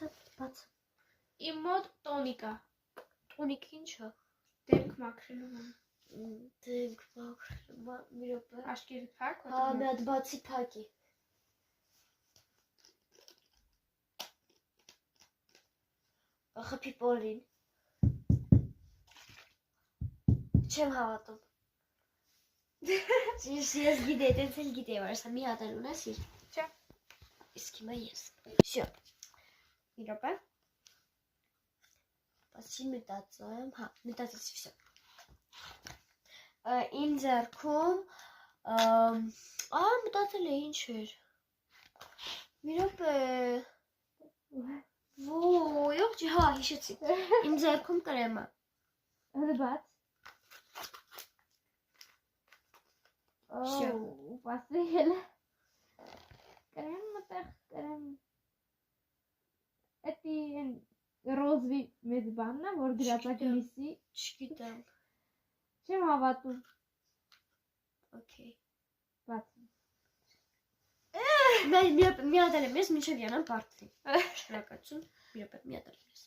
բաց։ Իմ մոտ տոնիկա։ Տոնիկ ինչա։ Դեմք մաքրելու բան։ Դենք մաքրելու բան, մի րոպե։ Աշկերտ փակ։ Հա, մի հատ բացի փակի։ Խփի Պոլին։ Չեմ հավատում։ Ես գիտեի, տենց էլ գիտեի, որ սա մի հատ էլ ունես իր։ Չէ։ Իսկ հիմա ես։ Всё։ Մի րոպե։ Բացի մտածեմ, հա, մտածեցի, всё։ Իմ ձեռքում մտածել է ինչ էր։ Մի րոպե։ Ոյ, հա, հիշեցի։ Իմ ձեռքում կրեմ է։ Հələ բաց։ Всё։ Պասի հələ։ Կրեմ մտեղ, կրեմ։ Էդի ռոզվի մեծ բանն է, որ գրածակ լիսի։ Չգիտեմ։ Չեմ հավատում։ Okay։ Բաց։ Մի հատ էլ եմ ես, մինչև յանամ պարտվի։ Շնորհակալություն։ Մի րոպե, մի հատ էլ եմ ես։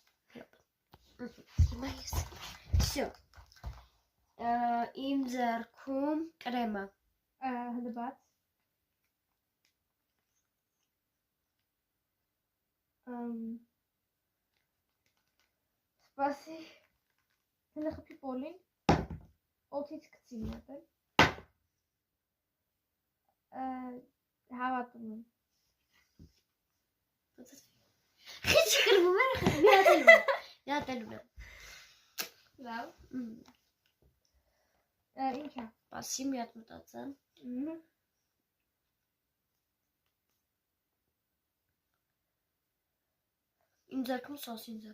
Հիմա ես։ Всё։ Իմ ձեռքում կրեմ է։ Հələ բաց։ Սպասի։ Հələ խփի Պոլին։ Օդից գցի մի հատ էլ։ Հավատում եմ։ Քիչ կրվում է, մի հատ էլ ունեմ։ Մի հատ էլ ունեմ։ Լավ։ Ինչ է։ Բացի մի հատ մտածեմ։ Իմ ձեռքում սոսինձ է։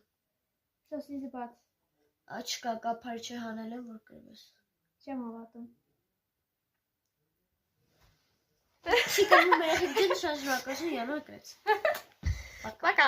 Սոսինձը բաց։ Չկա, կափարի չհանել եմ, որ կրվես։ Չեմ հավատում։ Չի կրվում երեխեք ջան, շնորհակալություն, յանա կրեց։ Պակա։